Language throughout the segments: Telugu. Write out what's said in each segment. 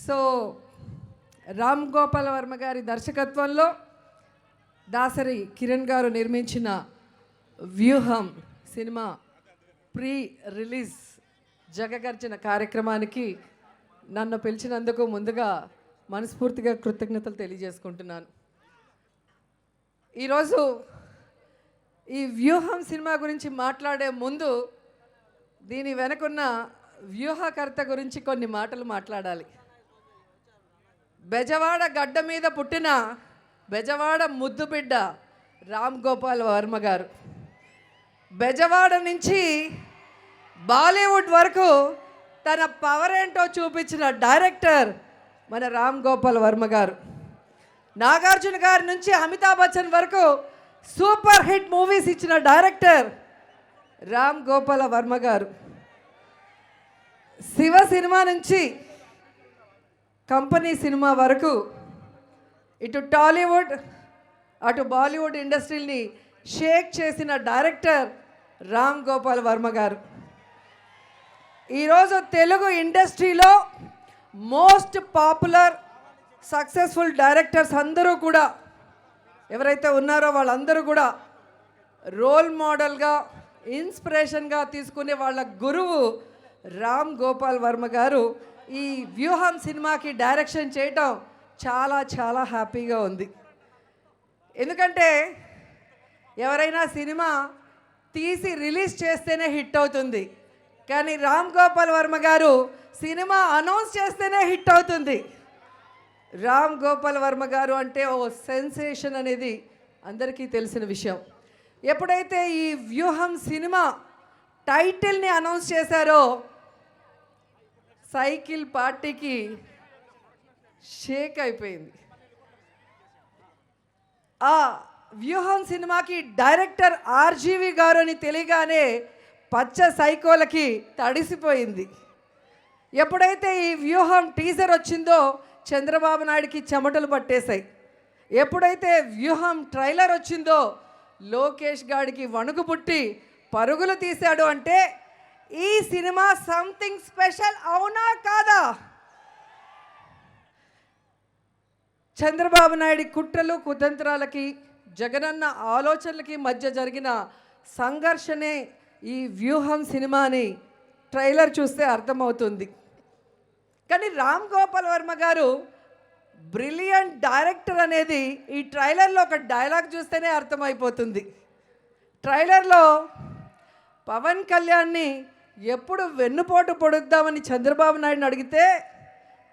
సో రామ్ గోపాల్ వర్మ గారి దర్శకత్వంలో దాసరి కిరణ్ గారు నిర్మించిన వ్యూహం సినిమా ప్రీ రిలీజ్ జగగర్జన కార్యక్రమానికి నన్ను పిలిచినందుకు ముందుగా మనస్ఫూర్తిగా కృతజ్ఞతలు తెలియజేసుకుంటున్నాను. ఈరోజు ఈ వ్యూహం సినిమా గురించి మాట్లాడే ముందు దీని వెనకున్న వ్యూహకర్త గురించి కొన్ని మాటలు మాట్లాడాలి. బెజవాడ గడ్డ మీద పుట్టిన బెజవాడ ముద్దుబిడ్డ రామ్ గోపాల్ వర్మ గారు. బెజవాడ నుంచి బాలీవుడ్ వరకు తన పవర్ ఏంటో చూపించిన డైరెక్టర్ మన రామ్ గోపాల్ వర్మ గారు. నాగార్జున గారి నుంచి అమితాబ్ బచ్చన్ వరకు సూపర్ హిట్ మూవీస్ ఇచ్చిన డైరెక్టర్ రామ్ గోపాల్ వర్మ గారు. శివ సినిమా నుంచి కంపెనీ సినిమా వరకు ఇటు టాలీవుడ్ అటు బాలీవుడ్ ఇండస్ట్రీని షేక్ చేసిన డైరెక్టర్ రామ్ గోపాల్ వర్మ గారు. ఈరోజు తెలుగు ఇండస్ట్రీలో మోస్ట్ పాపులర్ సక్సెస్ఫుల్ డైరెక్టర్స్ అందరూ కూడా ఎవరైతే ఉన్నారో వాళ్ళందరూ కూడా రోల్ మోడల్గా ఇన్స్పిరేషన్గా తీసుకునే వాళ్ళ గురువు రామ్ గోపాల్ వర్మ గారు. ఈ వ్యూహం సినిమాకి డైరెక్షన్ చేయటం చాలా చాలా హ్యాపీగా ఉంది. ఎందుకంటే ఎవరైనా సినిమా తీసి రిలీజ్ చేస్తేనే హిట్ అవుతుంది, కానీ రామ్ గోపాల్ వర్మ గారు సినిమా అనౌన్స్ చేస్తేనే హిట్ అవుతుంది. రామ్ గోపాల్ వర్మ గారు అంటే ఓ సెన్సేషన్ అనేది అందరికీ తెలిసిన విషయం. ఎప్పుడైతే ఈ వ్యూహం సినిమా టైటిల్ని అనౌన్స్ చేశారో సైకిల్ పార్టీకి షేక్ అయిపోయింది. ఆ వ్యూహం సినిమాకి డైరెక్టర్ ఆర్జీవి గారు అని తెలియగానే పచ్చ సైకోలకి తడిసిపోయింది. ఎప్పుడైతే ఈ వ్యూహం టీజర్ వచ్చిందో చంద్రబాబు నాయుడికి చెమటలు పట్టేశాయి. ఎప్పుడైతే వ్యూహం ట్రైలర్ వచ్చిందో లోకేష్ గాడికి వణుకు పుట్టి పరుగులు తీశాడు. అంటే ఈ సినిమా సంథింగ్ స్పెషల్ అవునా కాదా? చంద్రబాబు నాయుడి కుట్రలు కుతంత్రాలకి జగనన్న ఆలోచనలకి మధ్య జరిగిన సంఘర్షణే ఈ వ్యూహం సినిమాని ట్రైలర్ చూస్తే అర్థమవుతుంది. కానీ రామ్ గోపాల్ వర్మ గారు బ్రిలియంట్ డైరెక్టర్ అనేది ఈ ట్రైలర్లో ఒక డైలాగ్ చూస్తేనే అర్థమైపోతుంది. ట్రైలర్లో పవన్ కళ్యాణ్ని ఎప్పుడు వెన్నుపోటు పొడుద్దామని చంద్రబాబు నాయుడుని అడిగితే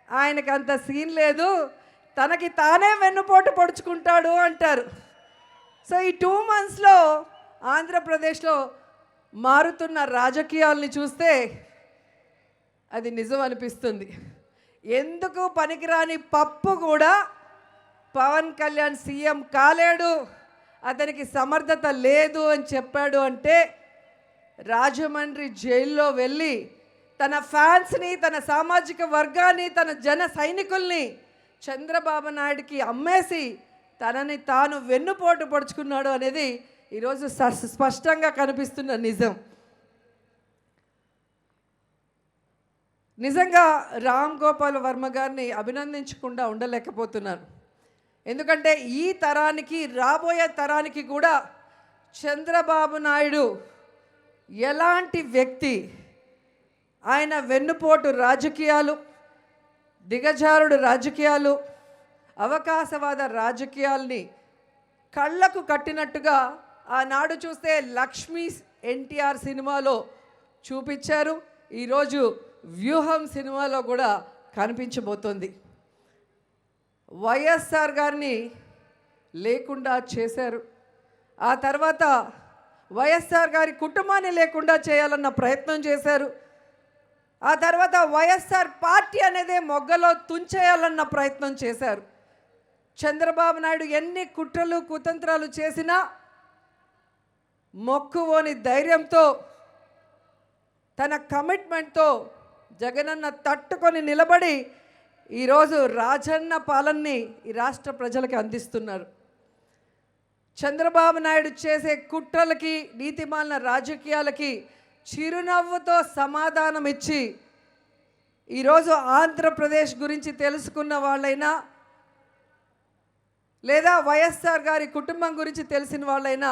ఆయనకు అంత సీన్ లేదు, తనకి తానే వెన్నుపోటు పొడుచుకుంటాడు అంటారు. సో ఈ 2 monthsలో ఆంధ్రప్రదేశ్లో మారుతున్న రాజకీయాల్ని చూస్తే అది నిజం అనిపిస్తుంది. ఎందుకు పనికిరాని పప్పు కూడా పవన్ కళ్యాణ్ సీఎం కాలేడు, అతనికి సమర్థత లేదు అని చెప్పాడు. అంటే రాజమండ్రి జైల్లో వెళ్ళి తన ఫ్యాన్స్ని, తన సామాజిక వర్గాన్ని, తన జన సైనికుల్ని చంద్రబాబు నాయుడికి అమ్మేసి తనని తాను వెన్నుపోటు పొడుచుకున్నాడు అనేది ఈరోజు స్పష్టంగా కనిపిస్తున్న నిజం. నిజంగా రామ్ గోపాల్ వర్మ గారిని అభినందించకుండా ఉండలేకపోతున్నాను. ఎందుకంటే ఈ తరానికి, రాబోయే తరానికి కూడా చంద్రబాబు నాయుడు ఎలాంటి వ్యక్తి, ఆయన వెన్నుపోటు రాజకీయాలు, దిగజారుడు రాజకీయాలు, అవకాశవాద రాజకీయాల్ని కళ్ళకు కట్టినట్టుగా ఆనాడు చూస్తే లక్ష్మీ ఎన్టీఆర్ సినిమాలో చూపించారు. ఈరోజు వ్యూహం సినిమాలో కూడా కనిపించబోతోంది. వైఎస్ఆర్ గారిని లేకుండా చేశారు. ఆ తర్వాత వైఎస్ఆర్ గారి కుటుంబాన్ని లేకుండా చేయాలన్న ప్రయత్నం చేశారు. ఆ తర్వాత వైఎస్ఆర్ పార్టీ అనేదే మొగ్గలో తుంచేయాలన్న ప్రయత్నం చేశారు. చంద్రబాబు నాయుడు ఎన్ని కుట్రలు కుతంత్రాలు చేసినా మొక్కువోని ధైర్యంతో, తన కమిట్మెంట్తో జగనన్న తట్టుకొని నిలబడి ఈరోజు రాజన్న పాలనని ఈ రాష్ట్ర ప్రజలకి అందిస్తున్నారు. చంద్రబాబు నాయుడు చేసే కుట్రలకి, నీతిమాలిన రాజకీయాలకి చిరునవ్వుతో సమాధానం ఇచ్చి ఈరోజు ఆంధ్రప్రదేశ్ గురించి తెలుసుకున్న వాళ్ళైనా లేదా వైఎస్ఆర్ గారి కుటుంబం గురించి తెలిసిన వాళ్ళైనా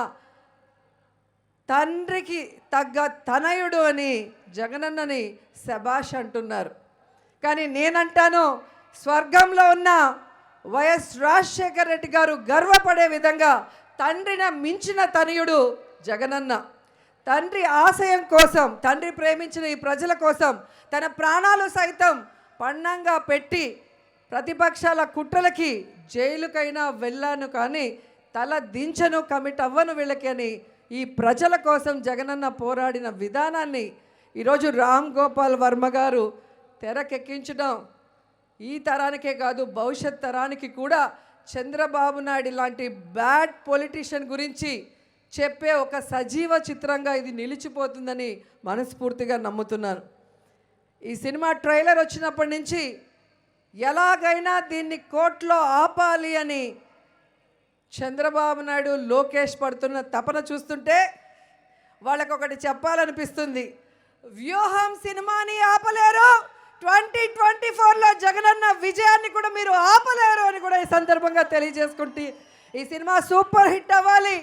తండ్రికి తగ్గ తనయుడు అని జగనన్నని శభాష్ అంటున్నారు. కానీ నేనంటాను, స్వర్గంలో ఉన్న వైఎస్ రాజశేఖర రెడ్డి గారు గర్వపడే విధంగా తండ్రిని మించిన తనయుడు జగనన్న. తండ్రి ఆశయం కోసం, తండ్రి ప్రేమించిన ఈ ప్రజల కోసం తన ప్రాణాలు సైతం పణంగా పెట్టి ప్రతిపక్షాల కుట్రలకి జైలుకైనా వెళ్ళాను కానీ తల దించను, కమిట్ అవ్వను వీళ్ళకి అని ఈ ప్రజల కోసం జగనన్న పోరాడిన విధానాన్ని ఈరోజు రామ్ గోపాల్ వర్మ గారు తెరకెక్కించడం ఈ తరానికే కాదు భవిష్యత్ తరానికి కూడా చంద్రబాబు నాయుడు లాంటి బ్యాడ్ పొలిటీషియన్ గురించి చెప్పే ఒక సజీవ చిత్రంగా ఇది నిలిచిపోతుందని మనస్ఫూర్తిగా నమ్ముతున్నాను. ఈ సినిమా ట్రైలర్ వచ్చినప్పటి నుంచి ఎలాగైనా దీన్ని కోర్టులో ఆపాలి అని చంద్రబాబు నాయుడు లోకేష్ పడుతున్న తపన చూస్తుంటే వాళ్ళకొకటి చెప్పాలనిపిస్తుంది. వ్యూహం సినిమాని ఆపలేరు, 2024లో జగనన్న విజయాన్ని కూడా మీరు ఆపలేరు అని కూడా ఈ సందర్భంగా తెలియజేసుకుంటే ఈ సినిమా సూపర్ హిట్ అవ్వాలి.